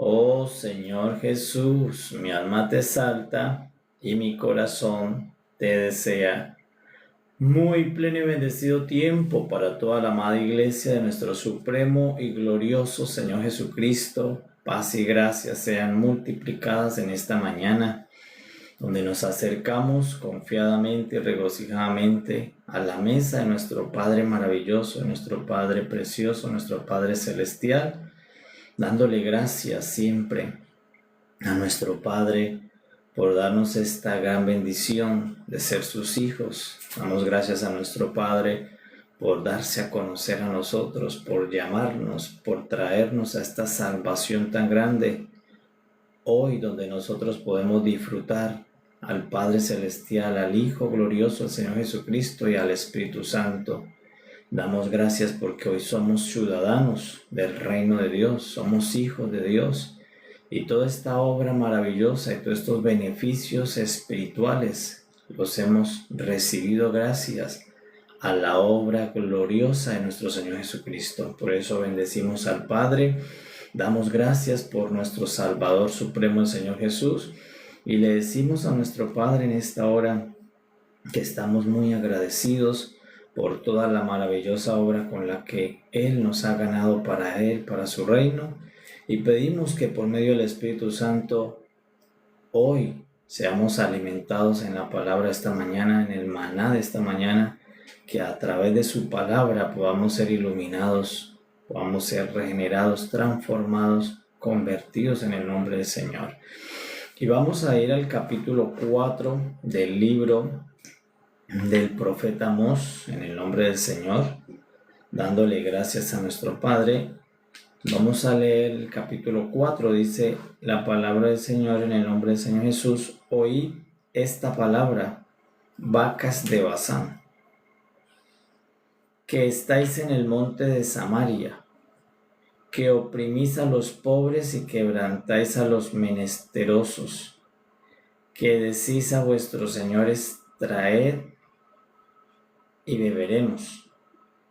Oh Señor Jesús, mi alma te exalta y mi corazón te desea. Muy pleno y bendecido tiempo para toda la amada Iglesia de nuestro Supremo y glorioso Señor Jesucristo. Paz y gracia sean multiplicadas en esta mañana, donde nos acercamos confiadamente y regocijadamente a la mesa de nuestro Padre maravilloso, de nuestro Padre precioso, nuestro Padre celestial, dándole gracias siempre a nuestro Padre por darnos esta gran bendición de ser sus hijos. Damos gracias a nuestro Padre por darse a conocer a nosotros, por llamarnos, por traernos a esta salvación tan grande. Hoy donde nosotros podemos disfrutar al Padre Celestial, al Hijo glorioso, al Señor Jesucristo y al Espíritu Santo. Damos gracias porque hoy somos ciudadanos del reino de Dios, somos hijos de Dios. Y toda esta obra maravillosa y todos estos beneficios espirituales los hemos recibido gracias a la obra gloriosa de nuestro Señor Jesucristo. Por eso bendecimos al Padre, damos gracias por nuestro Salvador Supremo, el Señor Jesús, y le decimos a nuestro Padre en esta hora que estamos muy agradecidos por toda la maravillosa obra con la que Él nos ha ganado para Él, para su reino, y pedimos que por medio del Espíritu Santo hoy seamos alimentados en la palabra esta mañana, en el maná de esta mañana, que a través de su palabra podamos ser iluminados, podamos ser regenerados, transformados, convertidos en el nombre del Señor. Y vamos a ir al capítulo 4 del libro del profeta Amós, en el nombre del Señor, dándole gracias a nuestro Padre. Vamos a leer el capítulo 4, dice la palabra del Señor en el nombre del Señor Jesús. Oíd esta palabra, vacas de Basán, que estáis en el monte de Samaria, que oprimís a los pobres y quebrantáis a los menesterosos, que decís a vuestros señores, traed y beberemos.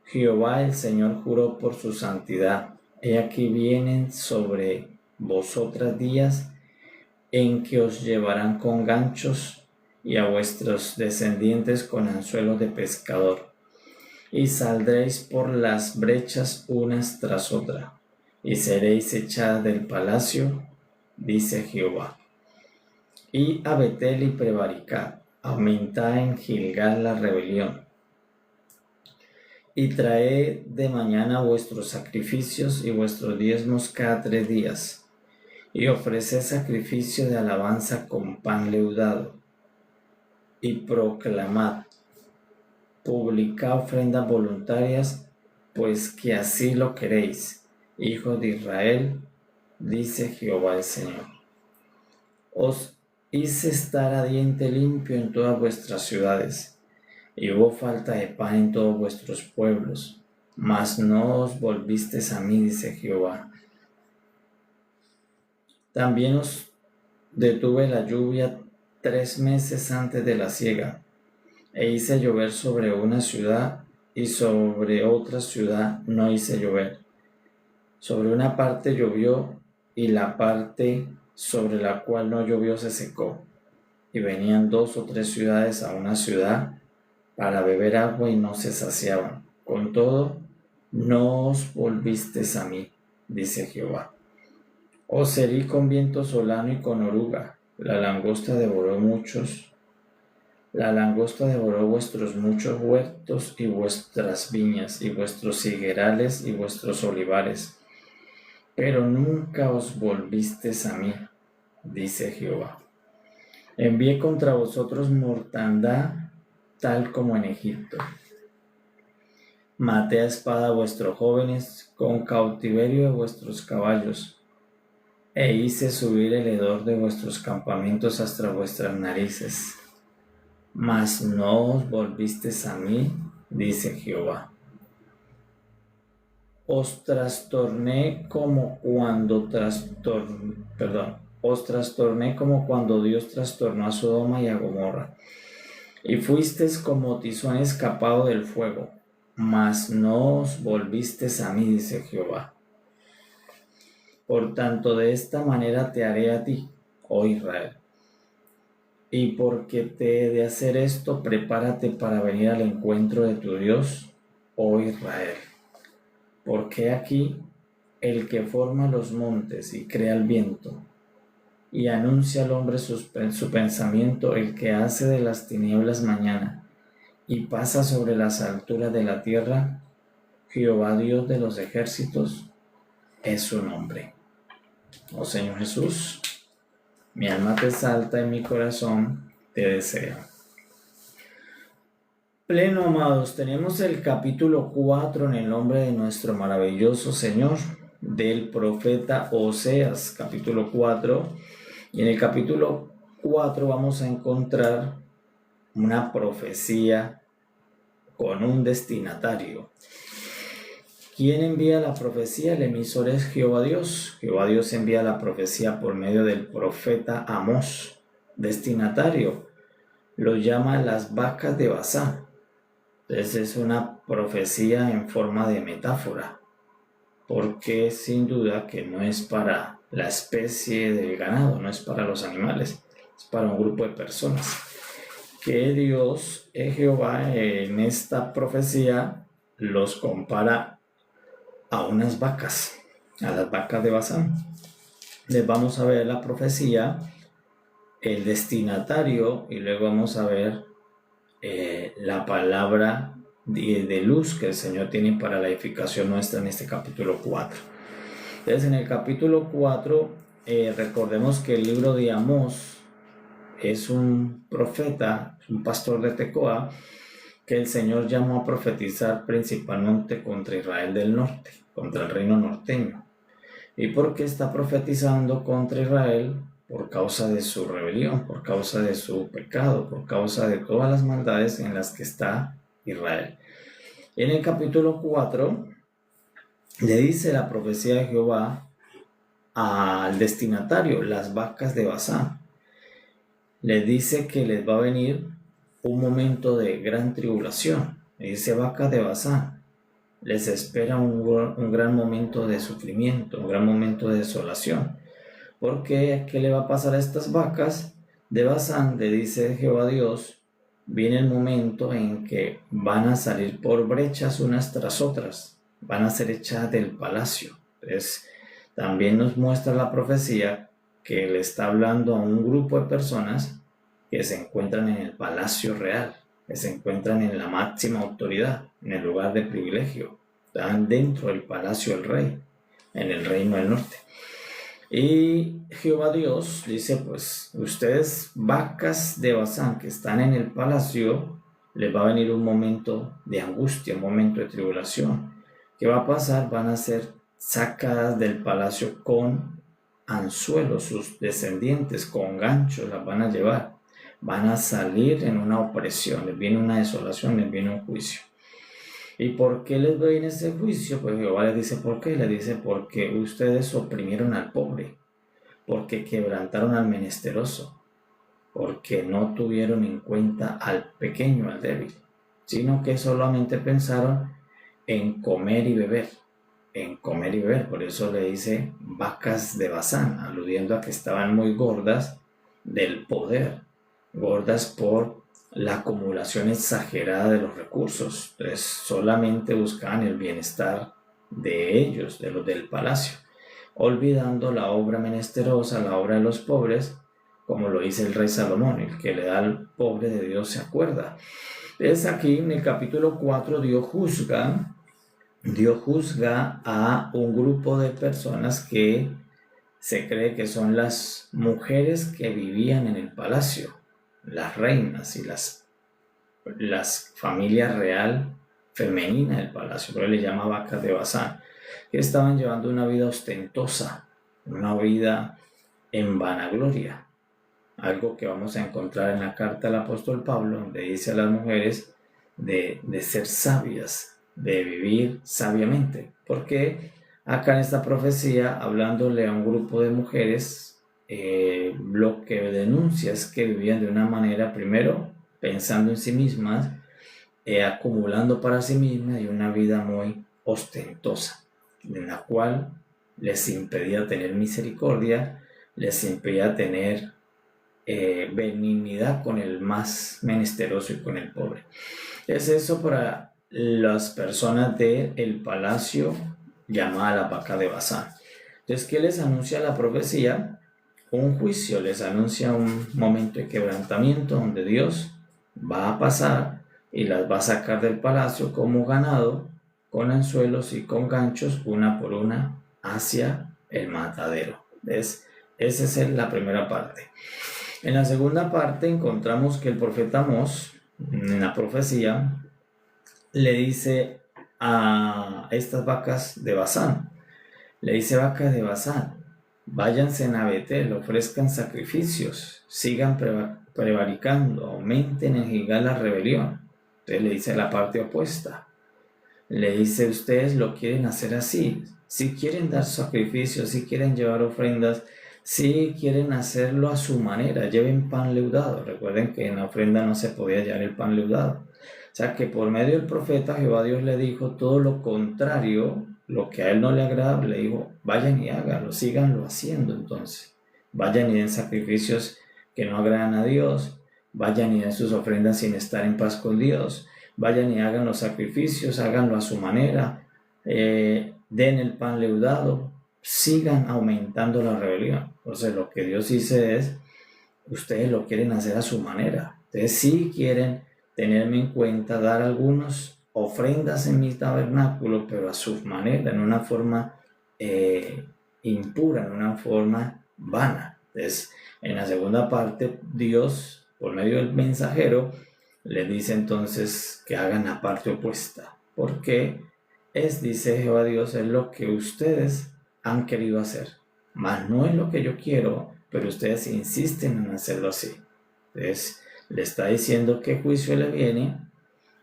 Jehová el Señor juró por su santidad. He aquí vienen sobre vosotras días en que os llevarán con ganchos y a vuestros descendientes con anzuelos de pescador, y saldréis por las brechas unas tras otra, y seréis echadas del palacio, dice Jehová. Y a Betel y prevaricad, aumentad en Gilgal la rebelión, y traed de mañana vuestros sacrificios y vuestros diezmos cada 3 días, y ofreced sacrificio de alabanza con pan leudado, y proclamad, publicad ofrendas voluntarias, pues que así lo queréis, hijos de Israel, dice Jehová el Señor. Os hice estar a diente limpio en todas vuestras ciudades, y hubo falta de pan en todos vuestros pueblos, mas no os volvisteis a mí, dice Jehová. También os detuve la lluvia 3 meses antes de la siega, e hice llover sobre una ciudad, y sobre otra ciudad no hice llover. Sobre una parte llovió, y la parte sobre la cual no llovió se secó. Y venían 2 o 3 ciudades a una ciudad para beber agua y no se saciaban. Con todo, no os volvisteis a mí, dice Jehová. Os herí con viento solano y con oruga. La langosta devoró vuestros muchos huertos y vuestras viñas, y vuestros higuerales y vuestros olivares. Pero nunca os volvisteis a mí, dice Jehová. Envié contra vosotros mortandad, tal como en Egipto. Maté a espada a vuestros jóvenes con cautiverio de vuestros caballos, e hice subir el hedor de vuestros campamentos hasta vuestras narices. Mas no os volvisteis a mí, dice Jehová. Os trastorné como cuando Dios trastornó a Sodoma y a Gomorra. Y fuisteis como tizón escapado del fuego, mas no os volvisteis a mí, dice Jehová. Por tanto, de esta manera te haré a ti, oh Israel. Y porque te he de hacer esto, prepárate para venir al encuentro de tu Dios, oh Israel. Porque aquí el que forma los montes y crea el viento, y anuncia al hombre su pensamiento, el que hace de las tinieblas mañana, y pasa sobre las alturas de la tierra, Jehová Dios de los ejércitos, es su nombre. Oh Señor Jesús, mi alma te exalta y mi corazón te desea. Pleno, amados, tenemos el capítulo 4 en el nombre de nuestro maravilloso Señor, del profeta Oseas, capítulo 4. Y en el capítulo 4 vamos a encontrar una profecía con un destinatario. ¿Quién envía la profecía? El emisor es Jehová Dios. Jehová Dios envía la profecía por medio del profeta Amós. Destinatario lo llama las vacas de Basán. Entonces es una profecía en forma de metáfora, porque sin duda que no es para la especie del ganado, no es para los animales, es para un grupo de personas. Que Dios, Jehová, en esta profecía los compara a unas vacas, a las vacas de Basán. Les vamos a ver la profecía, el destinatario, y luego vamos a ver la palabra de luz que el Señor tiene para la edificación nuestra en este capítulo 4. Entonces, en el capítulo 4, recordemos que el libro de Amós es un profeta, un pastor de Tecoa, que el Señor llamó a profetizar principalmente contra Israel del norte, contra el reino norteño. ¿Y por qué está profetizando contra Israel? Por causa de su rebelión, por causa de su pecado, por causa de todas las maldades en las que está Israel. En el capítulo 4 le dice la profecía de Jehová al destinatario, las vacas de Basán. Les dice que les va a venir un momento de gran tribulación. Le dice, vacas de Basán, les espera un gran momento de sufrimiento, un gran momento de desolación. Porque, ¿qué le va a pasar a estas vacas de Basán? Le dice Jehová Dios, viene el momento en que van a salir por brechas unas tras otras, van a ser echadas del palacio. Entonces, también nos muestra la profecía que le está hablando a un grupo de personas que se encuentran en el palacio real, que se encuentran en la máxima autoridad, en el lugar de privilegio, están dentro del palacio del rey, en el reino del norte. Y Jehová Dios dice, pues ustedes vacas de Basán que están en el palacio, les va a venir un momento de angustia, un momento de tribulación. ¿Qué va a pasar? Van a ser sacadas del palacio con anzuelos, sus descendientes con ganchos las van a llevar. Van a salir en una opresión, les viene una desolación, les viene un juicio. ¿Y por qué les viene ese juicio? Pues Jehová les dice, ¿por qué? Les dice, porque ustedes oprimieron al pobre, porque quebrantaron al menesteroso, porque no tuvieron en cuenta al pequeño, al débil, sino que solamente pensaron en comer y beber, en comer y beber. Por eso le dice vacas de Basán, aludiendo a que estaban muy gordas del poder, gordas por la acumulación exagerada de los recursos. Entonces solamente buscaban el bienestar de ellos, de los del palacio, olvidando la obra menesterosa, la obra de los pobres, como lo dice el rey Salomón, el que le da al pobre de Dios se acuerda. Entonces aquí en el capítulo 4 Dios juzga a un grupo de personas que se cree que son las mujeres que vivían en el palacio, las reinas y las familias real femenina del palacio, pero le llama vacas de Basán, que estaban llevando una vida ostentosa, una vida en vanagloria, algo que vamos a encontrar en la carta del apóstol Pablo, donde dice a las mujeres de ser sabias, de vivir sabiamente, porque acá en esta profecía, hablándole a un grupo de mujeres, lo que denuncia es que vivían de una manera, primero, pensando en sí mismas, acumulando para sí mismas y una vida muy ostentosa, en la cual les impedía tener misericordia, les impedía tener benignidad con el más menesteroso y con el pobre. Es eso para las personas del palacio llamada la vaca de Basán. Entonces, ¿qué les anuncia la profecía? Un juicio, les anuncia un momento de quebrantamiento donde Dios va a pasar y las va a sacar del palacio como ganado, con anzuelos y con ganchos, una por una, hacia el matadero. ¿Ves? Esa es la primera parte. En la segunda parte encontramos que el profeta Amós, en la profecía, le dice a estas vacas de Basán, le dice: vacas de Basán, váyanse a Betel, ofrezcan sacrificios, sigan prevaricando, aumenten en Gilgal la rebelión. Entonces le dice la parte opuesta, le dice: ustedes lo quieren hacer así, si quieren dar sacrificios, si quieren llevar ofrendas, si quieren hacerlo a su manera, lleven pan leudado. Recuerden que en la ofrenda no se podía llevar el pan leudado. O sea que por medio del profeta Jehová Dios le dijo todo lo contrario, lo que a él no le agradaba. Le dijo: vayan y háganlo, síganlo haciendo. Entonces vayan y den sacrificios que no agradan a Dios, vayan y den sus ofrendas sin estar en paz con Dios, vayan y hagan los sacrificios, háganlo a su manera, den el pan leudado, sigan aumentando la rebelión. Entonces lo que Dios dice es: ustedes lo quieren hacer a su manera, ustedes sí quieren tenerme en cuenta, dar algunas ofrendas en mi tabernáculo, pero a su manera, en una forma impura, en una forma vana. Entonces, en la segunda parte, Dios, por medio del mensajero, le dice entonces que hagan la parte opuesta, porque dice Jehová Dios, es lo que ustedes han querido hacer, mas no es lo que yo quiero, pero ustedes insisten en hacerlo así. Entonces, le está diciendo qué juicio le viene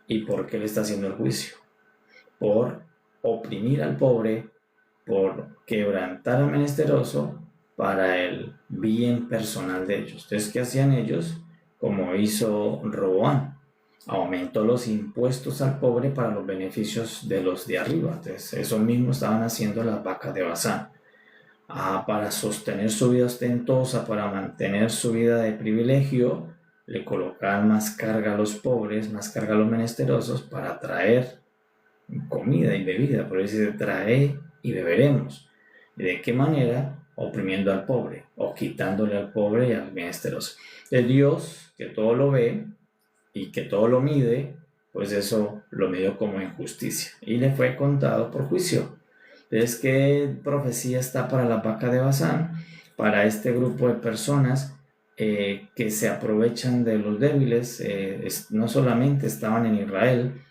y por qué le está haciendo el juicio. Por oprimir al pobre, por quebrantar al menesteroso para el bien personal de ellos. Entonces, ¿qué hacían ellos? Como hizo Roboam, aumentó los impuestos al pobre para los beneficios de los de arriba. Entonces, eso mismo estaban haciendo las vacas de Basán. Para sostener su vida ostentosa, para mantener su vida de privilegio, le colocaban más carga a los pobres, más carga a los menesterosos para traer comida y bebida. Por eso dice: trae y beberemos. ¿Y de qué manera? Oprimiendo al pobre o quitándole al pobre y al menesteroso. De Dios, que todo lo ve y que todo lo mide, pues eso lo midió como injusticia y le fue contado por juicio. Entonces, ¿qué profecía está para la vaca de Basán? Para este grupo de personas que se aprovechan de los débiles. No solamente estaban en Israel,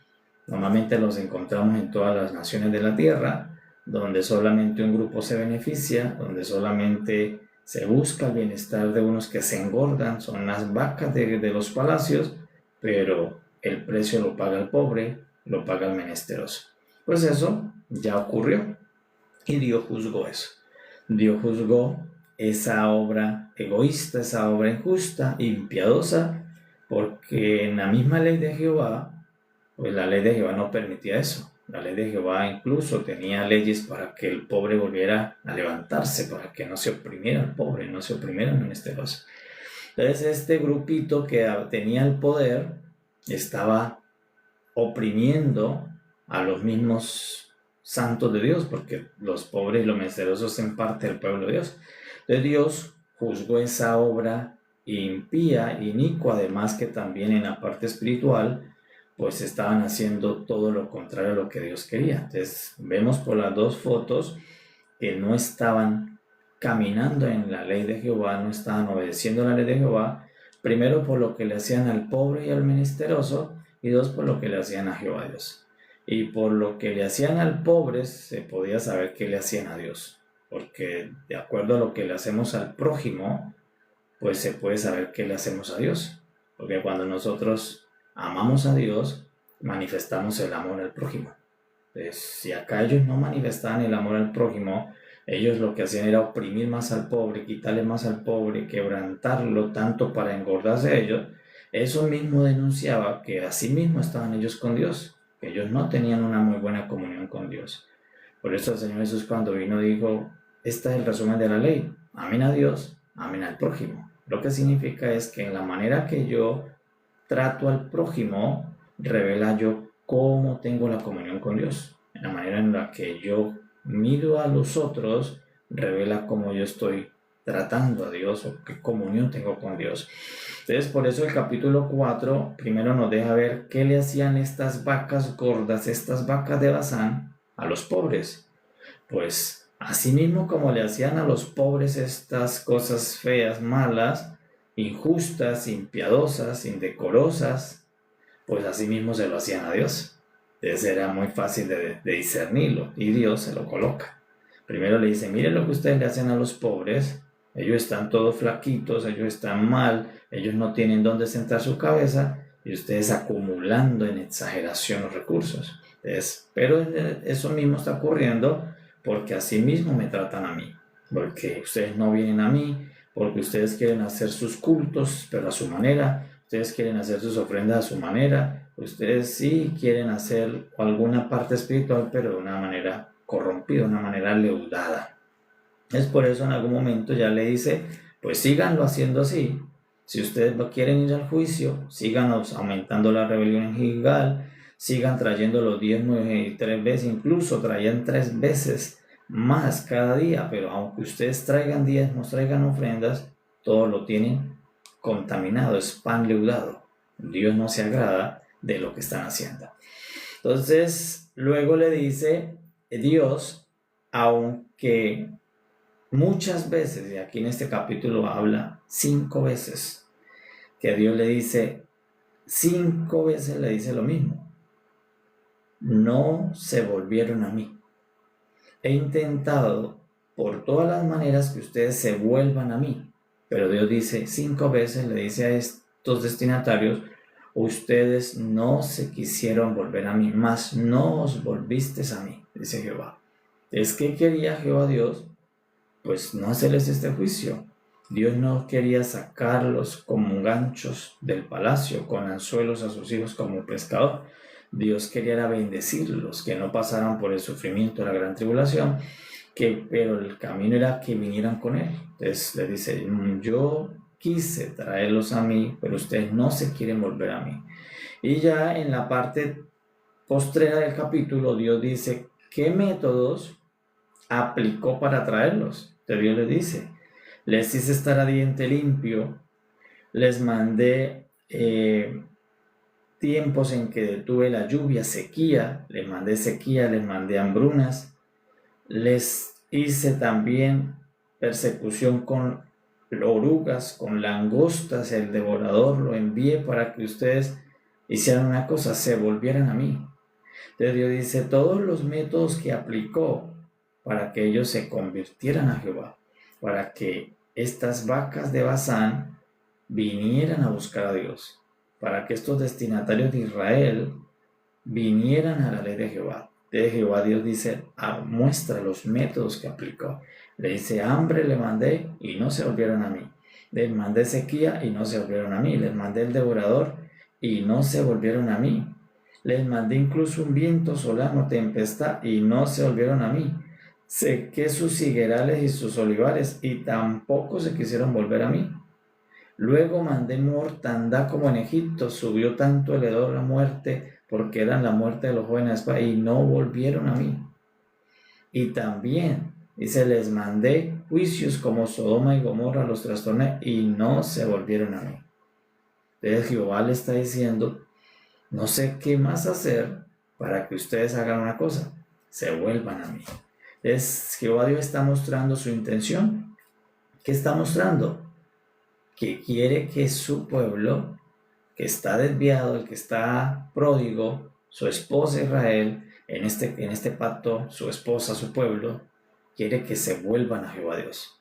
normalmente los encontramos en todas las naciones de la tierra, donde solamente un grupo se beneficia, donde solamente se busca el bienestar de unos que se engordan, son las vacas de los palacios, pero el precio lo paga el pobre, lo paga el menesteroso. Pues eso ya ocurrió y Dios juzgó eso. Dios juzgó esa obra egoísta, esa obra injusta, impiedosa, porque en la misma ley de Jehová, pues la ley de Jehová no permitía eso. La ley de Jehová incluso tenía leyes para que el pobre volviera a levantarse, para que no se oprimiera al pobre, no se oprimiera el menesteroso. Entonces este grupito que tenía el poder estaba oprimiendo a los mismos santos de Dios, porque los pobres y los menesterosos son parte del pueblo de Dios. Entonces Dios juzgó esa obra impía, inicua, además que también en la parte espiritual, pues estaban haciendo todo lo contrario a lo que Dios quería. Entonces vemos por las dos fotos que no estaban caminando en la ley de Jehová, no estaban obedeciendo la ley de Jehová, primero por lo que le hacían al pobre y al menesteroso, y dos, por lo que le hacían a Jehová Dios. Y por lo que le hacían al pobre se podía saber qué le hacían a Dios, porque de acuerdo a lo que le hacemos al prójimo, pues se puede saber qué le hacemos a Dios, porque cuando nosotros amamos a Dios, manifestamos el amor al prójimo. Entonces, si acá ellos no manifestaban el amor al prójimo, ellos lo que hacían era oprimir más al pobre, quitarle más al pobre, quebrantarlo tanto para engordarse a ellos. Eso mismo denunciaba que así mismo estaban ellos con Dios, que ellos no tenían una muy buena comunión con Dios. Por eso el Señor Jesús cuando vino dijo, este es el resumen de la ley, amen a Dios, amen al prójimo. Lo que significa es que en la manera que yo trato al prójimo, revela yo cómo tengo la comunión con Dios. En la manera en la que yo miro a los otros, revela cómo yo estoy tratando a Dios o qué comunión tengo con Dios. Entonces, por eso el capítulo 4 primero nos deja ver qué le hacían estas vacas gordas, estas vacas de Basán, a los pobres. Pues, así mismo como le hacían a los pobres estas cosas feas, malas, injustas, impiadosas, indecorosas, pues así mismo se lo hacían a Dios. Entonces era muy fácil de discernirlo y Dios se lo coloca. Primero le dice, miren lo que ustedes le hacen a los pobres, ellos están todos flaquitos, ellos están mal, ellos no tienen dónde sentar su cabeza y ustedes acumulando en exageración los recursos. Entonces, pero eso mismo está ocurriendo porque así mismo me tratan a mí, porque ustedes no vienen a mí, porque ustedes quieren hacer sus cultos, pero a su manera, ustedes quieren hacer sus ofrendas a su manera, ustedes sí quieren hacer alguna parte espiritual, pero de una manera corrompida, una manera leudada. Es por eso en algún momento ya le dice, pues síganlo haciendo así. Si ustedes no quieren ir al juicio, sigan aumentando la rebelión en Gilgal, sigan trayendo los diezmos 3 veces, incluso traían 3 veces más cada día, pero aunque ustedes traigan diezmos, traigan ofrendas, todo lo tienen contaminado, es pan leudado. Dios no se agrada de lo que están haciendo. Entonces, luego le dice Dios, aunque muchas veces, y aquí en este capítulo habla 5 veces, que Dios le dice, 5 veces le dice lo mismo. No se volvieron a mí. He intentado por todas las maneras que ustedes se vuelvan a mí. Pero Dios dice 5 veces, le dice a estos destinatarios, ustedes no se quisieron volver a mí, más no os volvisteis a mí, dice Jehová. ¿Es que quería Jehová Dios? Pues no hacerles este juicio. Dios no quería sacarlos como ganchos del palacio, con anzuelos a sus hijos como pescador. Dios quería bendecirlos, que no pasaran por el sufrimiento de la gran tribulación, pero el camino era que vinieran con Él. Entonces le dice, yo quise traerlos a mí, pero ustedes no se quieren volver a mí. Y ya en la parte postrera del capítulo, Dios dice, ¿qué métodos aplicó para traerlos? Entonces Dios les dice, les hice estar a diente limpio, les mandé tiempos en que detuve la lluvia, sequía, les mandé hambrunas, les hice también persecución con orugas, con langostas, el devorador lo envié para que ustedes hicieran una cosa, se volvieran a mí. Entonces Dios dice, todos los métodos que aplicó para que ellos se convirtieran a Jehová, para que estas vacas de Basán vinieran a buscar a Dios, para que estos destinatarios de Israel vinieran a la ley de Jehová. De Jehová Dios dice, muestra los métodos que aplicó. Le dice, hambre le mandé y no se volvieron a mí. Les mandé sequía y no se volvieron a mí. Les mandé el devorador y no se volvieron a mí. Les mandé incluso un viento solano, tempestad, y no se volvieron a mí. Sequé sus higuerales y sus olivares, y tampoco se quisieron volver a mí. Luego mandé mortandad como en Egipto, subió tanto el hedor a la muerte, porque eran la muerte de los jóvenes, y no volvieron a mí. Y también, dice, les mandé juicios como Sodoma y Gomorra, los trastorné, y no se volvieron a mí. Entonces Jehová le está diciendo, no sé qué más hacer para que ustedes hagan una cosa, se vuelvan a mí. Jehová Dios está mostrando su intención. ¿Qué está mostrando? Que quiere que su pueblo, que está desviado, el que está pródigo, su esposa Israel, en este pacto, su esposa, su pueblo, quiere que se vuelvan a Jehová Dios.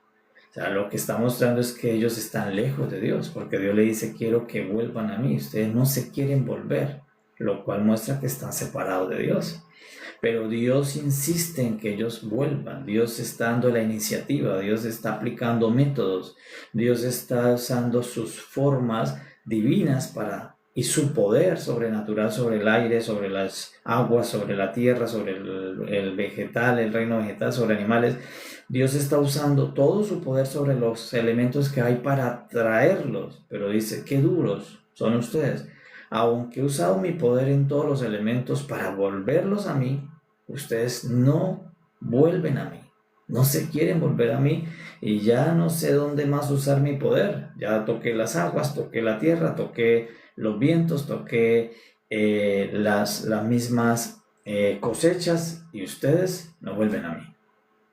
O sea, lo que está mostrando es que ellos están lejos de Dios, porque Dios le dice, quiero que vuelvan a mí. Ustedes no se quieren volver, lo cual muestra que están separados de Dios. Pero Dios insiste en que ellos vuelvan. Dios está dando la iniciativa, Dios está aplicando métodos, Dios está usando sus formas divinas para y su poder sobrenatural sobre el aire, sobre las aguas, sobre la tierra, sobre el vegetal, el reino vegetal, sobre animales. Dios está usando todo su poder sobre los elementos que hay para traerlos, pero dice, qué duros son ustedes. Aunque he usado mi poder en todos los elementos para volverlos a mí, ustedes no vuelven a mí, no se quieren volver a mí y ya no sé dónde más usar mi poder. Ya toqué las aguas, toqué la tierra, toqué los vientos, toqué las mismas cosechas y ustedes no vuelven a mí.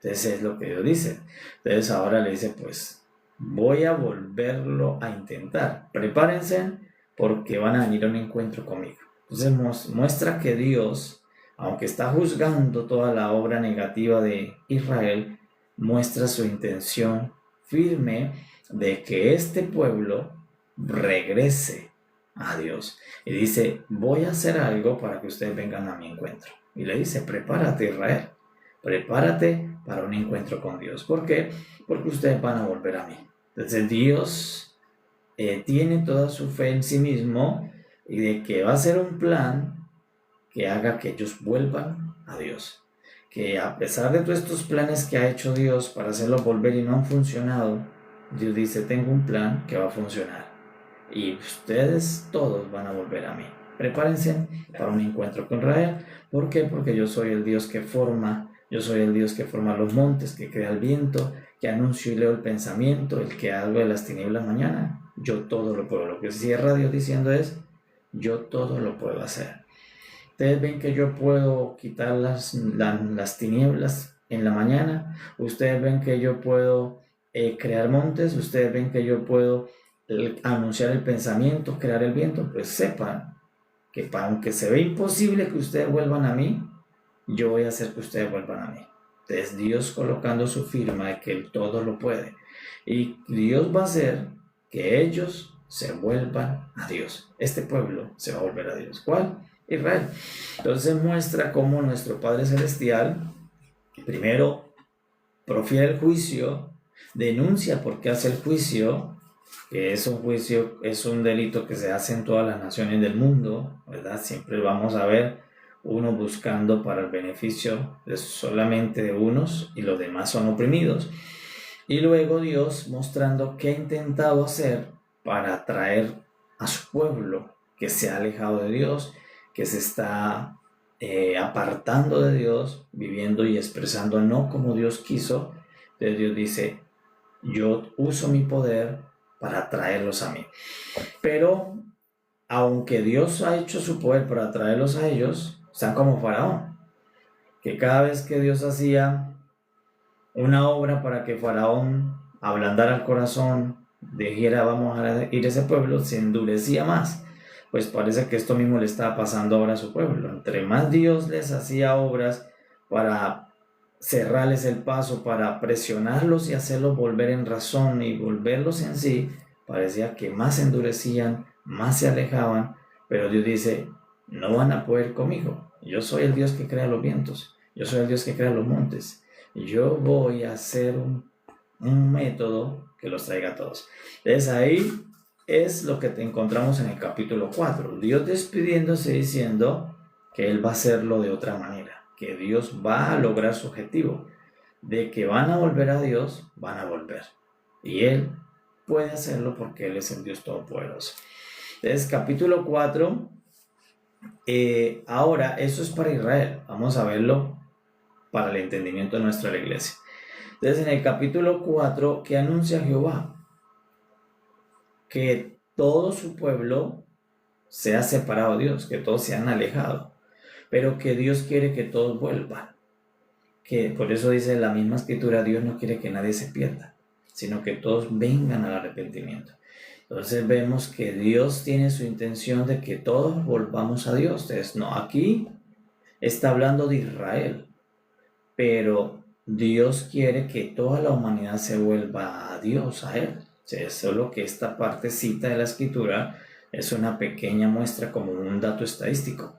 Entonces es lo que Dios dice. Entonces ahora le dice, pues voy a volverlo a intentar. Prepárense porque van a venir a un encuentro conmigo. Entonces muestra que Dios, aunque está juzgando toda la obra negativa de Israel, muestra su intención firme de que este pueblo regrese a Dios. Y dice, voy a hacer algo para que ustedes vengan a mi encuentro. Y le dice, prepárate, Israel. Prepárate para un encuentro con Dios. ¿Por qué? Porque ustedes van a volver a mí. Entonces Dios tiene toda su fe en sí mismo y de que va a ser un plan que haga que ellos vuelvan a Dios. Que a pesar de todos estos planes que ha hecho Dios para hacerlos volver y no han funcionado, Dios dice, tengo un plan que va a funcionar. Y ustedes todos van a volver a mí. Prepárense para un encuentro con Israel. ¿Por qué? Porque yo soy el Dios que forma. Yo soy el Dios que forma los montes, que crea el viento, que anuncio y leo el pensamiento, el que hago de las tinieblas mañana. Yo todo lo puedo. Lo que cierra Dios diciendo es, yo todo lo puedo hacer. Ustedes ven que yo puedo quitar las tinieblas en la mañana. Ustedes ven que yo puedo crear montes. Ustedes ven que yo puedo anunciar el pensamiento, crear el viento. Pues sepan que aunque se ve imposible que ustedes vuelvan a mí, yo voy a hacer que ustedes vuelvan a mí. Entonces Dios colocando su firma de que Él todo lo puede. Y Dios va a hacer que ellos se vuelvan a Dios. Este pueblo se va a volver a Dios. ¿Cuál? Israel. Entonces muestra cómo nuestro Padre Celestial primero profiere el juicio, denuncia por qué hace el juicio, que es un juicio, es un delito que se hace en todas las naciones del mundo, ¿verdad? Siempre vamos a ver uno buscando para el beneficio solamente de unos y los demás son oprimidos. Y luego Dios mostrando qué ha intentado hacer para atraer a su pueblo que se ha alejado de Dios, que se está apartando de Dios, viviendo y expresando no como Dios quiso. Entonces Dios dice, yo uso mi poder para atraerlos a mí. Pero aunque Dios ha hecho su poder para atraerlos a ellos, están como Faraón, que cada vez que Dios hacía una obra para que Faraón ablandara el corazón, dijera vamos a ir a ese pueblo, se endurecía más. Pues parece que esto mismo le estaba pasando ahora a su pueblo. Entre más Dios les hacía obras para cerrarles el paso, para presionarlos y hacerlos volver en razón y volverlos en sí, parecía que más se endurecían, más se alejaban, pero Dios dice, no van a poder conmigo. Yo soy el Dios que crea los vientos, yo soy el Dios que crea los montes. Yo voy a hacer un método que los traiga a todos. Entonces ahí es lo que te encontramos en el capítulo 4. Dios despidiéndose diciendo que Él va a hacerlo de otra manera, que Dios va a lograr su objetivo, de que van a volver a Dios, van a volver. Y Él puede hacerlo porque Él es el Dios Todopoderoso. Entonces capítulo 4, ahora eso es para Israel. Vamos a verlo para el entendimiento de nuestra iglesia. Entonces en el capítulo 4, ¿qué anuncia Jehová? Que todo su pueblo se ha separado de Dios, que todos se han alejado, pero que Dios quiere que todos vuelvan. Que por eso dice la misma escritura, Dios no quiere que nadie se pierda, sino que todos vengan al arrepentimiento. Entonces vemos que Dios tiene su intención de que todos volvamos a Dios. Entonces, no, aquí está hablando de Israel, pero Dios quiere que toda la humanidad se vuelva a Dios, a Él. Solo que esta partecita de la escritura es una pequeña muestra como un dato estadístico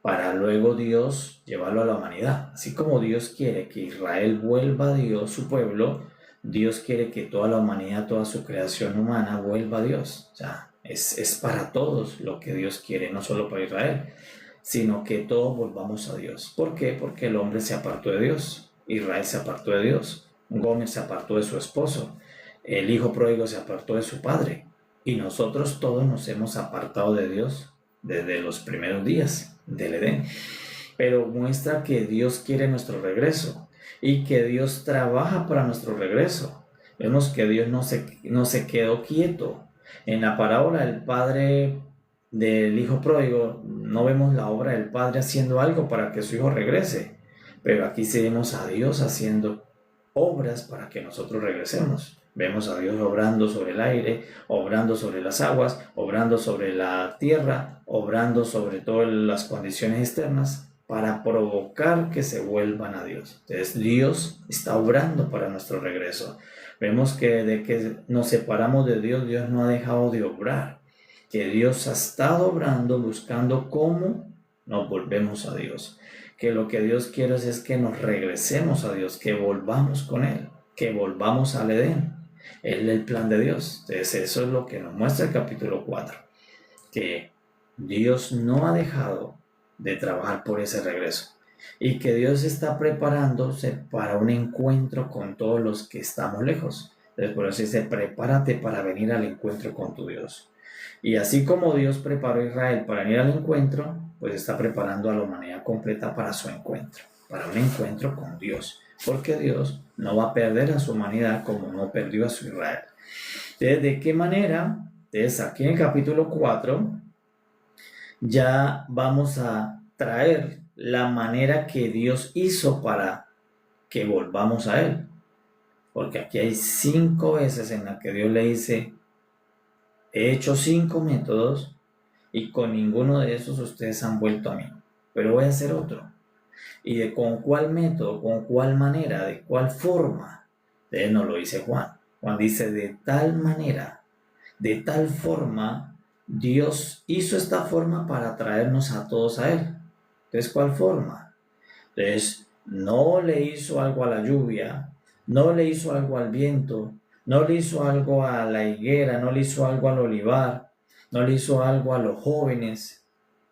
para luego Dios llevarlo a la humanidad. Así como Dios quiere que Israel vuelva a Dios, su pueblo, Dios quiere que toda la humanidad, toda su creación humana vuelva a Dios. O sea, es para todos lo que Dios quiere, no solo para Israel, sino que todos volvamos a Dios. ¿Por qué? Porque el hombre se apartó de Dios, Israel se apartó de Dios, Gómez se apartó de su esposo, el hijo pródigo se apartó de su padre, y nosotros todos nos hemos apartado de Dios desde los primeros días del Edén. Pero muestra que Dios quiere nuestro regreso y que Dios trabaja para nuestro regreso. Vemos que Dios no se quedó quieto. En la parábola del padre del hijo pródigo no vemos la obra del padre haciendo algo para que su hijo regrese, pero aquí sí vemos a Dios haciendo obras para que nosotros regresemos. Vemos a Dios obrando sobre el aire, obrando sobre las aguas, obrando sobre la tierra, obrando sobre todas las condiciones externas para provocar que se vuelvan a Dios. Entonces Dios está obrando para nuestro regreso. Vemos que de que nos separamos de Dios, Dios no ha dejado de obrar. Que Dios ha estado obrando, buscando cómo nos volvemos a Dios. Que lo que Dios quiere es que nos regresemos a Dios, que volvamos con Él, que volvamos al Edén. Es el plan de Dios. Entonces eso es lo que nos muestra el capítulo 4. Que Dios no ha dejado de trabajar por ese regreso. Y que Dios está preparándose para un encuentro con todos los que estamos lejos. Entonces por eso dice, prepárate para venir al encuentro con tu Dios. Y así como Dios preparó a Israel para venir al encuentro, pues está preparando a la humanidad completa para su encuentro, para un encuentro con Dios, porque Dios no va a perder a su humanidad como no perdió a su Israel. Entonces, ¿de qué manera? Entonces, aquí en el capítulo 4 ya vamos a traer la manera que Dios hizo para que volvamos a Él. Porque aquí hay 5 veces en las que Dios le dice, he hecho 5 métodos y con ninguno de esos ustedes han vuelto a mí, pero voy a hacer otro. ¿Y de con cuál método, con cuál manera, de cuál forma? Entonces nos lo dice Juan. Juan dice, de tal manera, de tal forma, Dios hizo esta forma para traernos a todos a Él. Entonces, ¿cuál forma? Entonces, no le hizo algo a la lluvia, no le hizo algo al viento, no le hizo algo a la higuera, no le hizo algo al olivar, no le hizo algo a los jóvenes.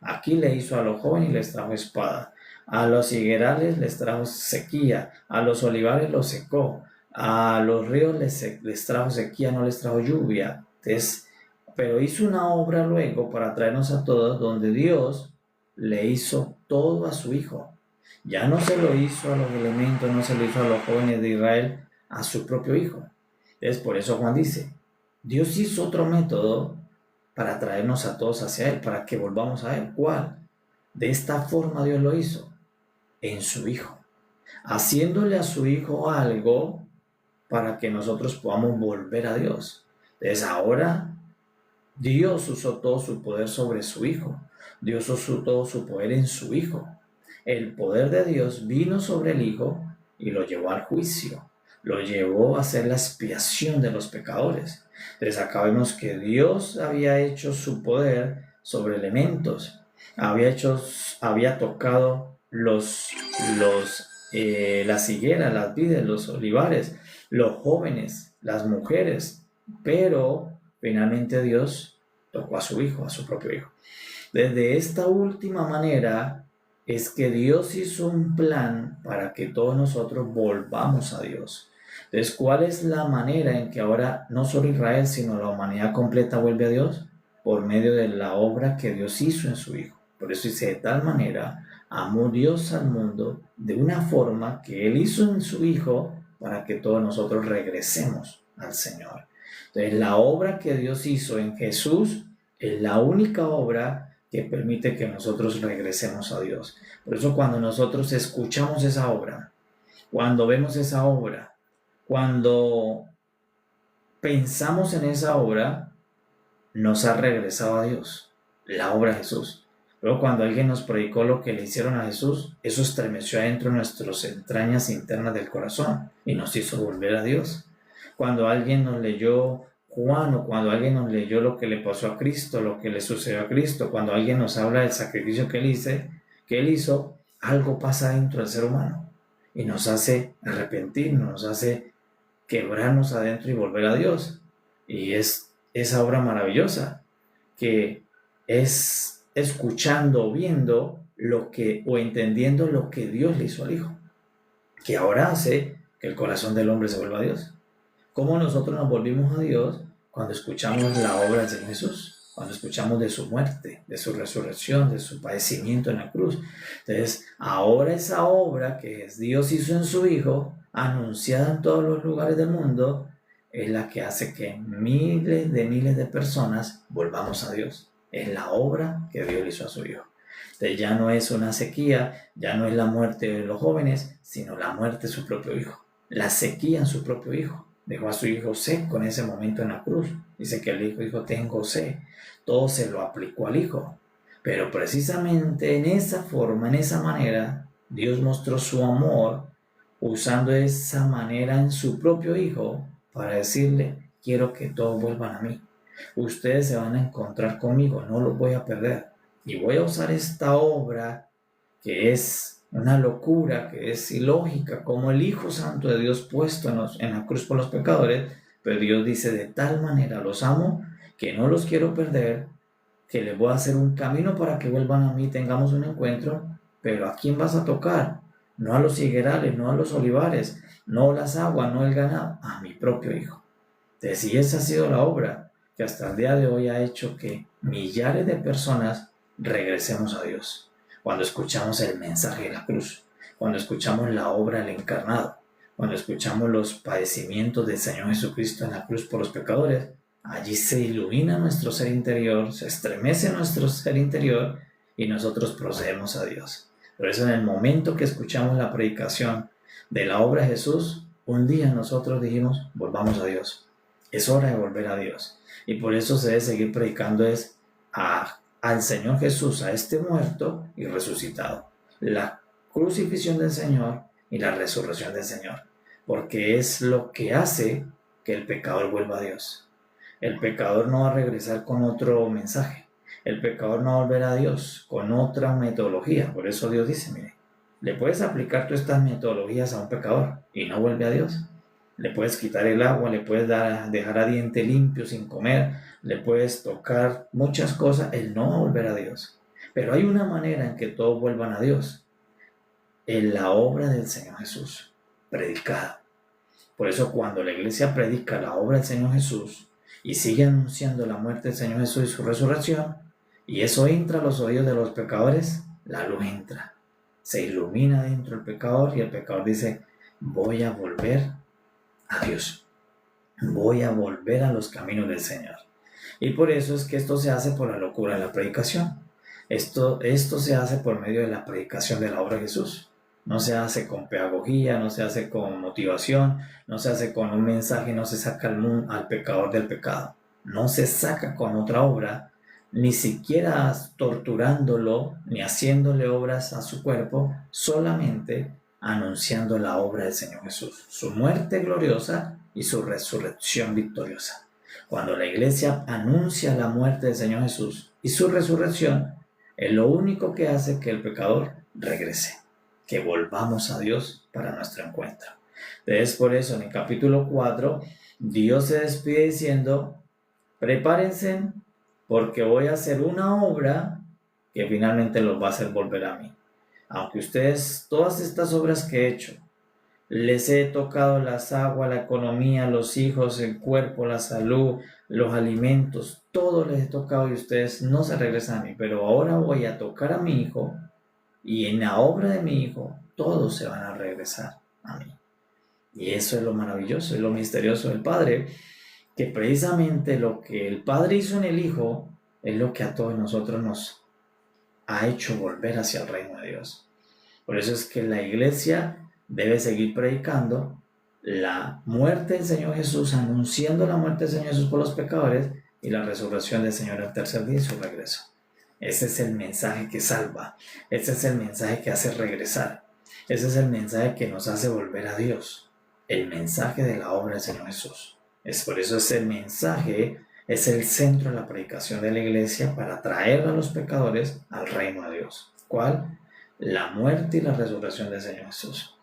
Aquí le hizo a los jóvenes y les trajo espada. A los higuerales les trajo sequía, a los olivares los secó, a los ríos les trajo sequía, no les trajo lluvia. Entonces, pero hizo una obra luego para traernos a todos donde Dios le hizo todo a su Hijo. Ya no se lo hizo a los elementos, no se lo hizo a los jóvenes de Israel, a su propio Hijo. Entonces, por eso Juan dice, Dios hizo otro método para traernos a todos hacia Él, para que volvamos a Él. ¿Cuál? De esta forma Dios lo hizo, en su Hijo, haciéndole a su Hijo algo para que nosotros podamos volver a Dios. Entonces ahora Dios usó todo su poder sobre su Hijo. Dios usó todo su poder en su Hijo. El poder de Dios vino sobre el Hijo y lo llevó al juicio. Lo llevó a hacer la expiación de los pecadores. Entonces acá vemos que Dios había hecho su poder sobre elementos. Había tocado las higueras, las vides, los olivares, los jóvenes, las mujeres, pero finalmente Dios tocó a su Hijo, a su propio Hijo. Desde esta última manera es que Dios hizo un plan para que todos nosotros volvamos a Dios. Entonces, ¿cuál es la manera en que ahora no solo Israel, sino la humanidad completa vuelve a Dios? Por medio de la obra que Dios hizo en su Hijo. Por eso dice, de tal manera amó Dios al mundo de una forma que Él hizo en su Hijo para que todos nosotros regresemos al Señor. Entonces, la obra que Dios hizo en Jesús es la única obra que permite que nosotros regresemos a Dios. Por eso cuando nosotros escuchamos esa obra, cuando vemos esa obra, cuando pensamos en esa obra, nos ha regresado a Dios, la obra de Jesús. Luego cuando alguien nos predicó lo que le hicieron a Jesús, eso estremeció adentro de nuestras entrañas internas del corazón y nos hizo volver a Dios. Cuando alguien nos leyó Juan, o cuando alguien nos leyó lo que le pasó a Cristo, lo que le sucedió a Cristo, cuando alguien nos habla del sacrificio que Él hizo, algo pasa dentro del ser humano y nos hace arrepentirnos, nos hace quebrarnos adentro y volver a Dios. Y es esa obra maravillosa que es escuchando, viendo o entendiendo lo que Dios le hizo al Hijo, que ahora hace que el corazón del hombre se vuelva a Dios. ¿Cómo nosotros nos volvimos a Dios? Cuando escuchamos la obra del Señor Jesús, cuando escuchamos de su muerte, de su resurrección, de su padecimiento en la cruz. Entonces, ahora esa obra que Dios hizo en su Hijo, anunciada en todos los lugares del mundo, es la que hace que miles de personas volvamos a Dios. Es la obra que Dios hizo a su Hijo. Entonces ya no es una sequía, ya no es la muerte de los jóvenes, sino la muerte de su propio Hijo. La sequía en su propio Hijo. Dejó a su hijo seco en ese momento en la cruz. Dice que el hijo dijo, tengo sed. Todo se lo aplicó al hijo. Pero precisamente en esa forma, en esa manera, Dios mostró su amor usando esa manera en su propio hijo para decirle, quiero que todos vuelvan a mí. Ustedes se van a encontrar conmigo, no los voy a perder. Y voy a usar esta obra que es una locura, que es ilógica, como el Hijo Santo de Dios puesto en la cruz por los pecadores, pero Dios dice, de tal manera los amo, que no los quiero perder, que les voy a hacer un camino para que vuelvan a mí, tengamos un encuentro, pero ¿a quién vas a tocar? No a los higuerales, no a los olivares, no las aguas, no el ganado, a mi propio Hijo. Entonces, y esa ha sido la obra que hasta el día de hoy ha hecho que millares de personas regresemos a Dios. Cuando escuchamos el mensaje de la cruz, cuando escuchamos la obra del encarnado, cuando escuchamos los padecimientos del Señor Jesucristo en la cruz por los pecadores, allí se ilumina nuestro ser interior, se estremece nuestro ser interior y nosotros procedemos a Dios. Por eso en el momento que escuchamos la predicación de la obra de Jesús, un día nosotros dijimos, volvamos a Dios. Es hora de volver a Dios. Y por eso se debe seguir predicando al Señor Jesús, a este muerto y resucitado. La crucifixión del Señor y la resurrección del Señor. Porque es lo que hace que el pecador vuelva a Dios. El pecador no va a regresar con otro mensaje. El pecador no va a volver a Dios con otra metodología. Por eso Dios dice, mire, le puedes aplicar todas estas metodologías a un pecador y no vuelve a Dios. Le puedes quitar el agua, le puedes dejar a diente limpio sin comer, le puedes tocar muchas cosas, él no va a volver a Dios. Pero hay una manera en que todos vuelvan a Dios. En la obra del Señor Jesús, predicada. Por eso cuando la iglesia predica la obra del Señor Jesús y sigue anunciando la muerte del Señor Jesús y su resurrección, y eso entra a los oídos de los pecadores, la luz entra. Se ilumina dentro el pecador y el pecador dice, voy a volver a Dios. Voy a volver a los caminos del Señor. Y por eso es que esto se hace por la locura de la predicación. Esto se hace por medio de la predicación de la obra de Jesús. No se hace con pedagogía, no se hace con motivación, no se hace con un mensaje, no se saca al pecador del pecado. No se saca con otra obra, ni siquiera torturándolo, ni haciéndole obras a su cuerpo, solamente anunciando la obra del Señor Jesús, su muerte gloriosa y su resurrección victoriosa. Cuando la iglesia anuncia la muerte del Señor Jesús y su resurrección, es lo único que hace que el pecador regrese, que volvamos a Dios para nuestro encuentro. Entonces, por eso en el capítulo 4, Dios se despide diciendo, prepárense porque voy a hacer una obra que finalmente los va a hacer volver a mí. Aunque ustedes, todas estas obras que he hecho, les he tocado las aguas, la economía, los hijos, el cuerpo, la salud, los alimentos, todo les he tocado y ustedes no se regresan a mí, pero ahora voy a tocar a mi hijo y en la obra de mi hijo todos se van a regresar a mí. Y eso es lo maravilloso, es lo misterioso del Padre, que precisamente lo que el Padre hizo en el Hijo es lo que a todos nosotros nos ha hecho volver hacia el reino de Dios. Por eso es que la iglesia debe seguir predicando la muerte del Señor Jesús, anunciando la muerte del Señor Jesús por los pecadores y la resurrección del Señor al tercer día y su regreso. Ese es el mensaje que salva, ese es el mensaje que hace regresar, ese es el mensaje que nos hace volver a Dios, el mensaje de la obra del Señor Jesús. Es por eso ese mensaje es el centro de la predicación de la iglesia para traer a los pecadores al reino de Dios. ¿Cuál? La muerte y la resurrección del Señor Jesús.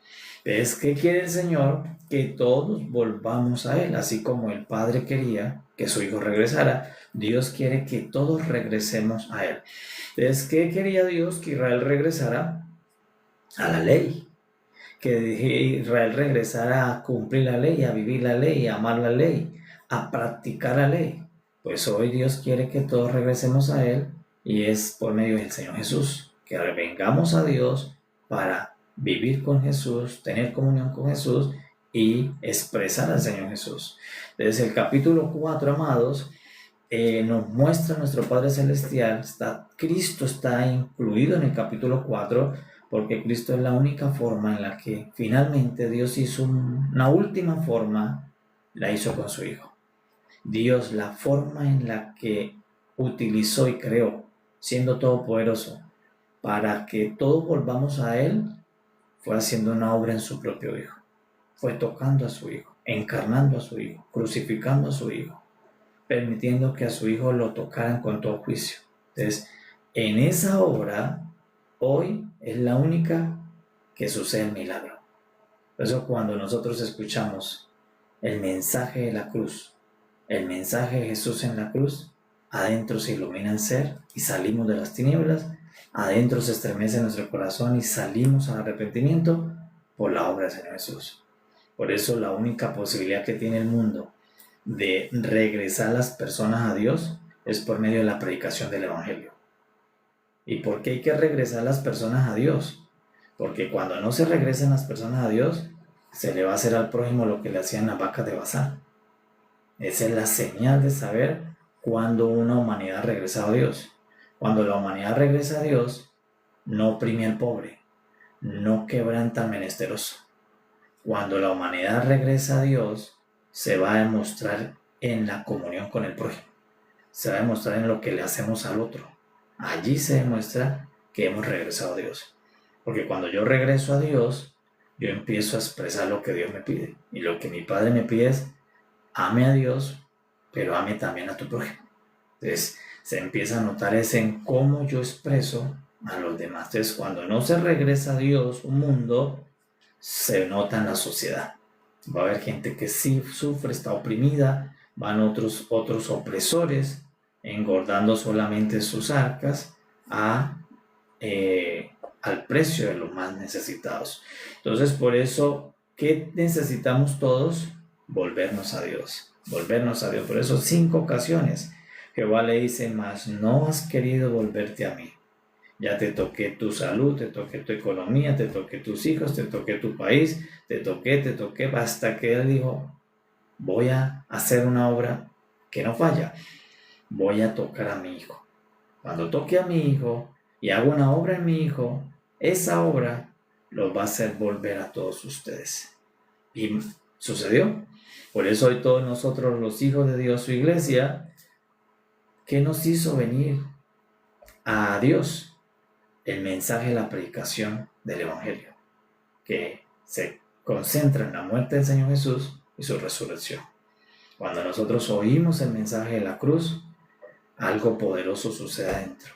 Es que quiere el Señor que todos volvamos a Él, así como el Padre quería que su Hijo regresara. Dios quiere que todos regresemos a Él. Entonces, ¿qué quería Dios? Que Israel regresara a la ley, que Israel regresara a cumplir la ley, a vivir la ley, a amar la ley, a practicar la ley. Pues hoy Dios quiere que todos regresemos a Él y es por medio del Señor Jesús, que vengamos a Dios para vivir con Jesús, tener comunión con Jesús y expresar al Señor Jesús. Desde el capítulo 4, amados, nos muestra nuestro Padre Celestial, Cristo está incluido en el capítulo 4, porque Cristo es la única forma en la que finalmente Dios hizo una última forma, la hizo con su Hijo. Dios, la forma en la que utilizó y creó, siendo todopoderoso, para que todos volvamos a Él, fue haciendo una obra en su propio Hijo. Fue tocando a su Hijo, encarnando a su Hijo, crucificando a su Hijo, permitiendo que a su Hijo lo tocaran con todo juicio. Entonces, en esa obra, hoy es la única que sucede el milagro. Por eso cuando nosotros escuchamos el mensaje de la cruz, el mensaje de Jesús en la cruz, adentro se ilumina el ser y salimos de las tinieblas, adentro se estremece nuestro corazón y salimos al arrepentimiento por la obra del Señor Jesús. Por eso la única posibilidad que tiene el mundo de regresar las personas a Dios es por medio de la predicación del Evangelio. ¿Y por qué hay que regresar las personas a Dios? Porque cuando no se regresan las personas a Dios, se le va a hacer al prójimo lo que le hacían las vacas de Basán. Esa es la señal de saber cuando una humanidad regresa a Dios. Cuando la humanidad regresa a Dios, no oprime al pobre, no quebranta al menesteroso. Cuando la humanidad regresa a Dios, se va a demostrar en la comunión con el prójimo. Se va a demostrar en lo que le hacemos al otro. Allí se demuestra que hemos regresado a Dios. Porque cuando yo regreso a Dios, yo empiezo a expresar lo que Dios me pide. Y lo que mi Padre me pide es, ame a Dios, pero ame también a tu prójimo. Entonces, se empieza a notar ese en cómo yo expreso a los demás. Entonces, cuando no se regresa a Dios, un mundo, se nota en la sociedad. Va a haber gente que sí sufre, está oprimida, van otros opresores, engordando solamente sus arcas al precio de los más necesitados. Entonces, por eso, ¿qué necesitamos todos? Volvernos a Dios. Volvernos a Dios. Por eso 5 ocasiones Jehová le dice, mas no has querido volverte a mí. Ya te toqué tu salud, te toqué tu economía, te toqué tus hijos, te toqué tu país, te toqué, hasta que él dijo, voy a hacer una obra que no falla. Voy a tocar a mi hijo. Cuando toque a mi hijo y hago una obra en mi hijo, esa obra los va a hacer volver a todos ustedes. Y sucedió. Por eso hoy todos nosotros, los hijos de Dios, su iglesia, ¿qué nos hizo venir a Dios? El mensaje de la predicación del Evangelio, que se concentra en la muerte del Señor Jesús y su resurrección. Cuando nosotros oímos el mensaje de la cruz, algo poderoso sucede adentro.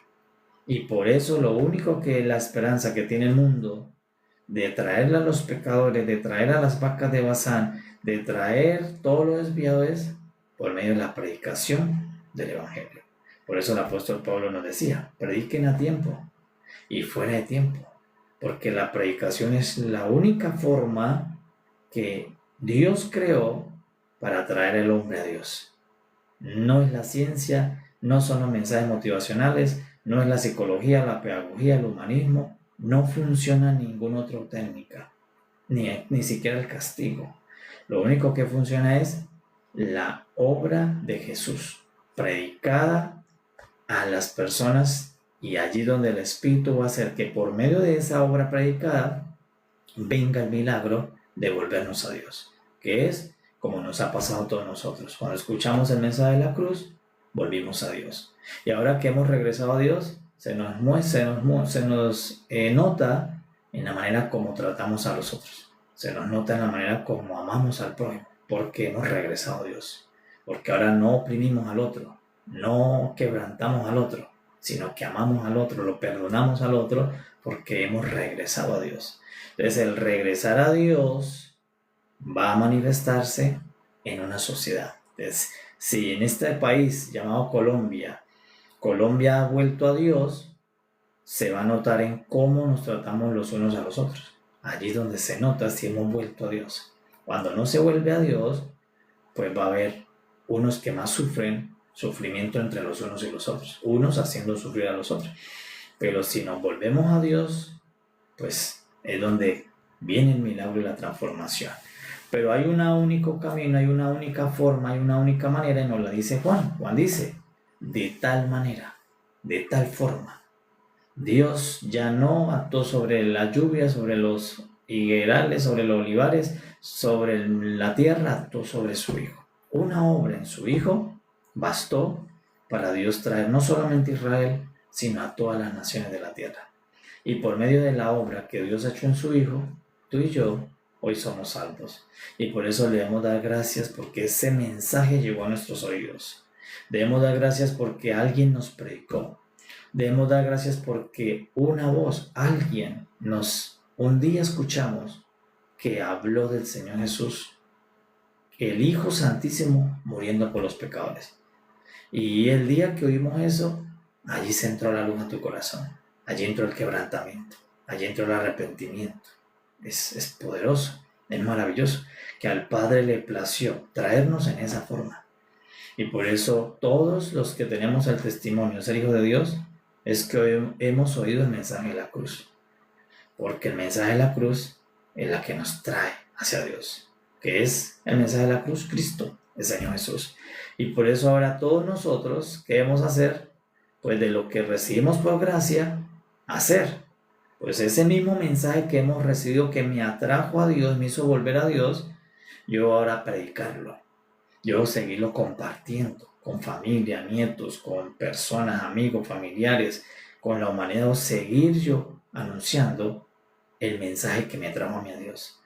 Y por eso lo único que la esperanza que tiene el mundo de traer a los pecadores, de traer a las vacas de Basán, de traer todos los desviados por medio de la predicación del Evangelio. Por eso el apóstol Pablo nos decía, prediquen a tiempo y fuera de tiempo, porque la predicación es la única forma que Dios creó para traer al hombre a Dios. No es la ciencia, no son los mensajes motivacionales, no es la psicología, la pedagogía, el humanismo, no funciona ninguna otra técnica, ni siquiera el castigo. Lo único que funciona es la obra de Jesús, predicada a las personas. Y allí donde el Espíritu va a hacer que por medio de esa obra predicada venga el milagro de volvernos a Dios, que es como nos ha pasado a todos nosotros. Cuando escuchamos el mensaje de la cruz, volvimos a Dios. Y ahora que hemos regresado a Dios, se nos nota en la manera como tratamos a los otros. Se nos nota en la manera como amamos al prójimo, porque hemos regresado a Dios. Porque ahora no oprimimos al otro, no quebrantamos al otro, sino que amamos al otro, lo perdonamos al otro porque hemos regresado a Dios. Entonces el regresar a Dios va a manifestarse en una sociedad. Entonces, si en este país llamado Colombia, Colombia ha vuelto a Dios, se va a notar en cómo nos tratamos los unos a los otros. Allí es donde se nota si hemos vuelto a Dios. Cuando no se vuelve a Dios, pues va a haber unos que más sufren sufrimiento entre los unos y los otros, unos haciendo sufrir a los otros. Pero si nos volvemos a Dios, pues es donde viene el milagro y la transformación. Pero hay un único camino, hay una única forma, hay una única manera, y nos la dice Juan. Juan dice, de tal manera, de tal forma. Dios ya no actuó sobre la lluvia, sobre los higuerales, sobre los olivares, sobre la tierra, actuó sobre su Hijo. Una obra en su Hijo bastó para Dios traer no solamente a Israel, sino a todas las naciones de la tierra. Y por medio de la obra que Dios ha hecho en su Hijo, tú y yo hoy somos salvos. Y por eso le debemos dar gracias porque ese mensaje llegó a nuestros oídos. Debemos dar gracias porque alguien nos predicó. Debemos dar gracias porque una voz, un día escuchamos que habló del Señor Jesús, el Hijo Santísimo muriendo por los pecadores. Y el día que oímos eso, allí se entró la luz a tu corazón, allí entró el quebrantamiento, allí entró el arrepentimiento. Es poderoso, es maravilloso, que al Padre le plació traernos en esa forma. Y por eso todos los que tenemos el testimonio de ser hijo de Dios, es que hoy hemos oído el mensaje de la cruz. Porque el mensaje de la cruz es la que nos trae hacia Dios, que es el mensaje de la cruz, Cristo, el Señor Jesús. Y por eso ahora todos nosotros, ¿qué debemos hacer? Pues de lo que recibimos por gracia, hacer. Pues ese mismo mensaje que hemos recibido, que me atrajo a Dios, me hizo volver a Dios, yo ahora predicarlo. Yo seguirlo compartiendo con familia, nietos, con personas, amigos, familiares, con la humanidad, o seguir yo anunciando el mensaje que me trajo a mí a Dios.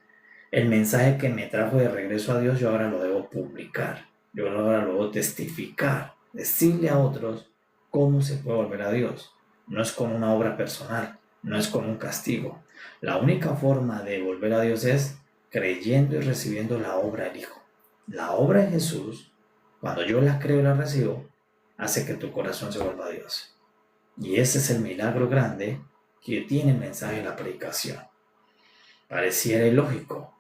El mensaje que me trajo de regreso a Dios, yo ahora lo debo publicar, yo ahora lo debo testificar, decirle a otros cómo se puede volver a Dios. No es con una obra personal, no es con un castigo. La única forma de volver a Dios es creyendo y recibiendo la obra del Hijo. La obra de Jesús, cuando yo la creo y la recibo, hace que tu corazón se vuelva a Dios. Y ese es el milagro grande que tiene el mensaje de la predicación. Pareciera ilógico,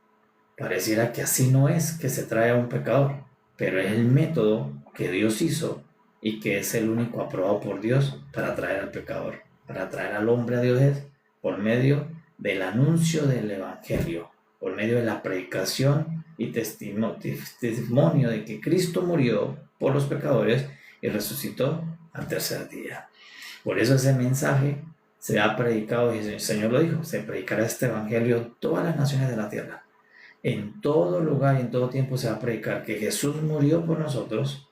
pareciera que así no es que se trae a un pecador, pero es el método que Dios hizo y que es el único aprobado por Dios para traer al pecador, para traer al hombre a Dios, es por medio del anuncio del Evangelio, por medio de la predicación y testimonio de que Cristo murió por los pecadores y resucitó al tercer día. Por eso ese mensaje se ha predicado, y el Señor lo dijo, se predicará este Evangelio en todas las naciones de la tierra. En todo lugar y en todo tiempo se va a predicar que Jesús murió por nosotros,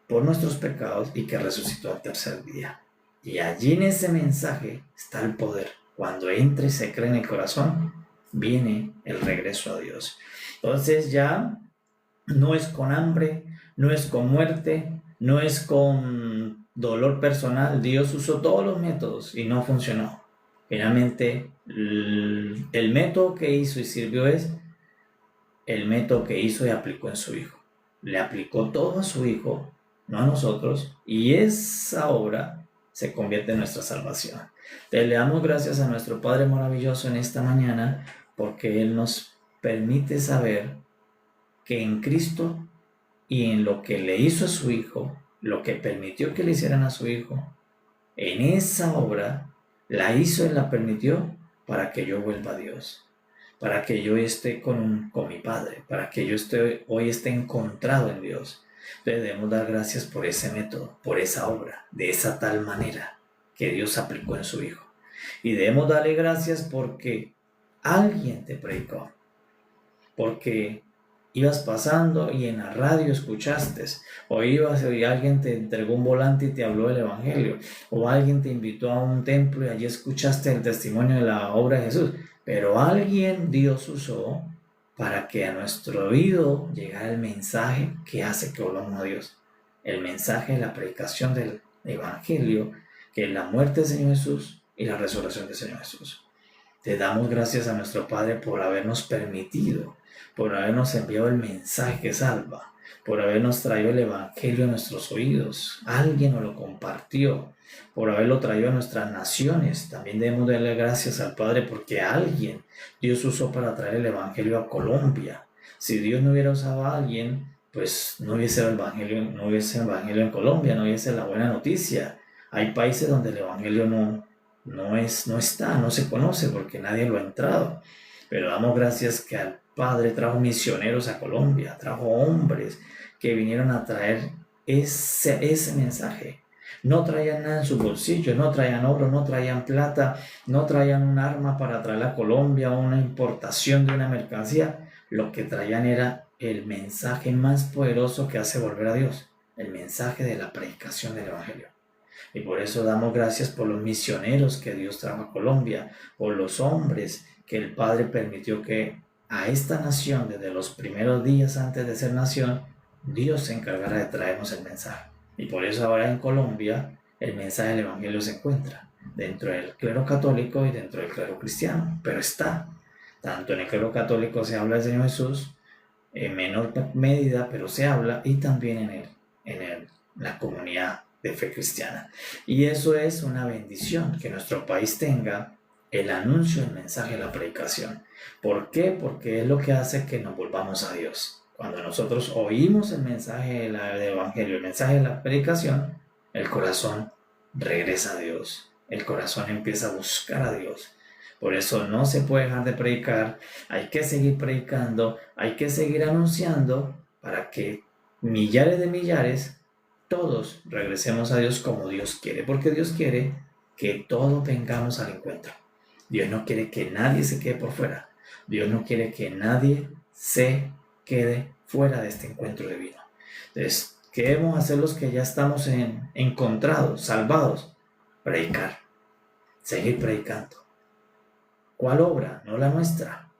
por nuestros pecados, y que resucitó al tercer día. Y allí en ese mensaje está el poder. Cuando entra y se cree en el corazón, viene el regreso a Dios. Entonces ya no es con hambre, no es con muerte, no es con dolor personal. Dios usó todos los métodos y no funcionó. Finalmente, el método que hizo y sirvió es el método que hizo y aplicó en su Hijo. Le aplicó todo a su Hijo, no a nosotros, y esa obra se convierte en nuestra salvación. Te le damos gracias a nuestro Padre maravilloso en esta mañana, porque Él nos permite saber que en Cristo y en lo que le hizo a su Hijo, lo que permitió que le hicieran a su Hijo, en esa obra la hizo y la permitió para que yo vuelva a Dios, para que yo esté con mi Padre, para que yo hoy esté encontrado en Dios. Entonces debemos dar gracias por ese método, por esa obra, de esa tal manera que Dios aplicó en su Hijo. Y debemos darle gracias porque alguien te predicó, porque ibas pasando y en la radio escuchaste, o ibas y alguien te entregó un volante y te habló del Evangelio, o alguien te invitó a un templo y allí escuchaste el testimonio de la obra de Jesús, pero alguien Dios usó para que a nuestro oído llegara el mensaje que hace que volvamos a Dios, el mensaje de la predicación del Evangelio, que es la muerte del Señor Jesús y la resurrección del Señor Jesús. Te damos gracias a nuestro Padre por habernos permitido, por habernos enviado el mensaje que salva, por habernos traído el Evangelio a nuestros oídos. Alguien nos lo compartió, por haberlo traído a nuestras naciones. También debemos darle gracias al Padre porque alguien Dios usó para traer el Evangelio a Colombia. Si Dios no hubiera usado a alguien, pues no hubiese evangelio en Colombia, no hubiese la buena noticia. Hay países donde el Evangelio no se conoce porque nadie lo ha entrado. Pero damos gracias que al Padre trajo misioneros a Colombia, trajo hombres que vinieron a traer ese mensaje. No traían nada en su bolsillo, no traían oro, no traían plata, no traían un arma para traer a Colombia o una importación de una mercancía. Lo que traían era el mensaje más poderoso que hace volver a Dios, el mensaje de la predicación del Evangelio. Y por eso damos gracias por los misioneros que Dios trajo a Colombia, por los hombres que el Padre permitió que a esta nación, desde los primeros días antes de ser nación, Dios se encargara de traernos el mensaje. Y por eso ahora en Colombia el mensaje del Evangelio se encuentra dentro del clero católico y dentro del clero cristiano, pero está. Tanto en el clero católico se habla del Señor Jesús, en menor medida, pero se habla, y también en la comunidad de fe cristiana. Y eso es una bendición, que nuestro país tenga el anuncio del mensaje de la predicación. ¿Por qué? Porque es lo que hace que nos volvamos a Dios. Cuando nosotros oímos el mensaje del Evangelio, el mensaje de la predicación, el corazón regresa a Dios. El corazón empieza a buscar a Dios. Por eso no se puede dejar de predicar, hay que seguir predicando, hay que seguir anunciando para que millares de millares, todos regresemos a Dios como Dios quiere, porque Dios quiere que todos vengamos al encuentro. Dios no quiere que nadie se quede por fuera. Dios no quiere que nadie se quede fuera de este encuentro divino. Entonces, ¿qué debemos hacer los que ya estamos encontrados, salvados? Predicar, seguir predicando. ¿Cuál obra? No la nuestra.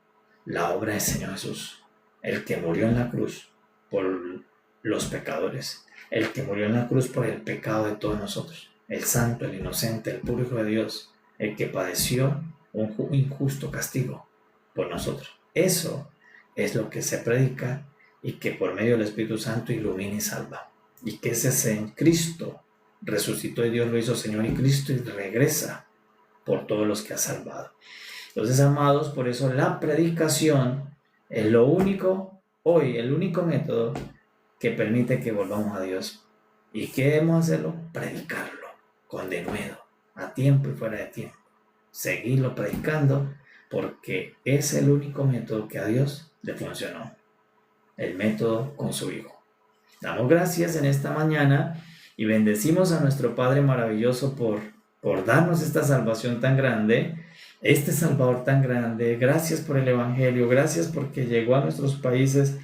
La obra del Señor Jesús, el que murió en la cruz por los pecadores, el que murió en la cruz por el pecado de todos nosotros, el santo, el inocente, el puro Hijo de Dios, el que padeció un injusto castigo por nosotros. Eso es lo que se predica y que por medio del Espíritu Santo ilumina y salva. Y que ese en Cristo resucitó y Dios lo hizo Señor y Cristo y regresa por todos los que ha salvado. Entonces, amados, por eso la predicación es lo único, hoy, el único método que permite que volvamos a Dios. ¿Y qué debemos hacerlo? Predicarlo con denuedo, a tiempo y fuera de tiempo. Seguirlo predicando porque es el único método que a Dios le funcionó. El método con su Hijo. Damos gracias en esta mañana y bendecimos a nuestro Padre maravilloso por darnos esta salvación tan grande, este Salvador tan grande. Gracias por el Evangelio, gracias porque llegó a nuestros países.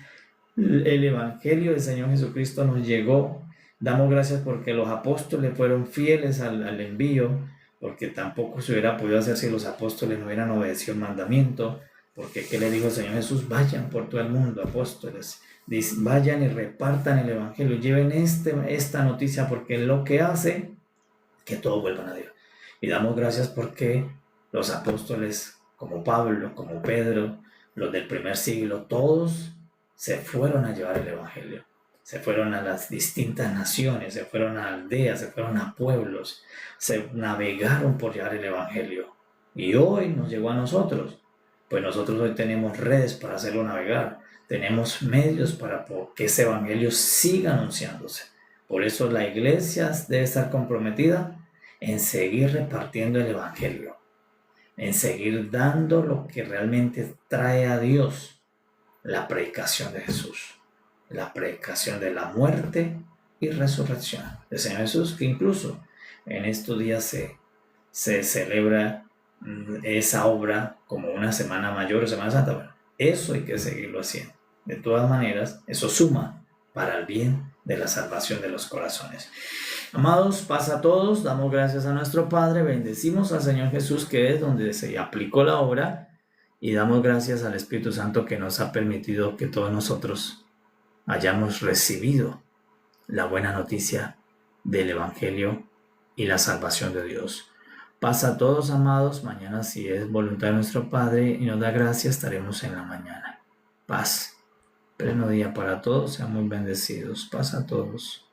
El Evangelio del Señor Jesucristo nos llegó. Damos gracias porque los apóstoles fueron fieles al envío, porque tampoco se hubiera podido hacer si los apóstoles no hubieran obedecido el mandamiento. Porque ¿qué le dijo el Señor Jesús? Vayan por todo el mundo, apóstoles. Dice, vayan y repartan el Evangelio, lleven esta noticia, porque es lo que hace que todos vuelvan a Dios. Y damos gracias porque los apóstoles, como Pablo, como Pedro, los del primer siglo, todos se fueron a llevar el Evangelio. Se fueron a las distintas naciones, se fueron a aldeas, se fueron a pueblos, se navegaron por llevar el Evangelio. Y hoy nos llegó a nosotros. Pues nosotros hoy tenemos redes para hacerlo navegar, tenemos medios para que ese Evangelio siga anunciándose. Por eso la iglesia debe estar comprometida en seguir repartiendo el Evangelio, en seguir dando lo que realmente trae a Dios, la predicación de Jesús, la predicación de la muerte y resurrección del Señor Jesús, que incluso en estos días se celebra esa obra como una semana mayor o Semana Santa. Bueno, eso hay que seguirlo haciendo. De todas maneras, eso suma para el bien de la salvación de los corazones. Amados, paz a todos, damos gracias a nuestro Padre, bendecimos al Señor Jesús, que es donde se aplicó la obra, y damos gracias al Espíritu Santo que nos ha permitido que todos nosotros hayamos recibido la buena noticia del Evangelio y la salvación de Dios. Paz a todos, amados. Mañana, si es voluntad de nuestro Padre y nos da gracia, estaremos en la mañana. Paz. Pleno día para todos. Sean muy bendecidos. Paz a todos.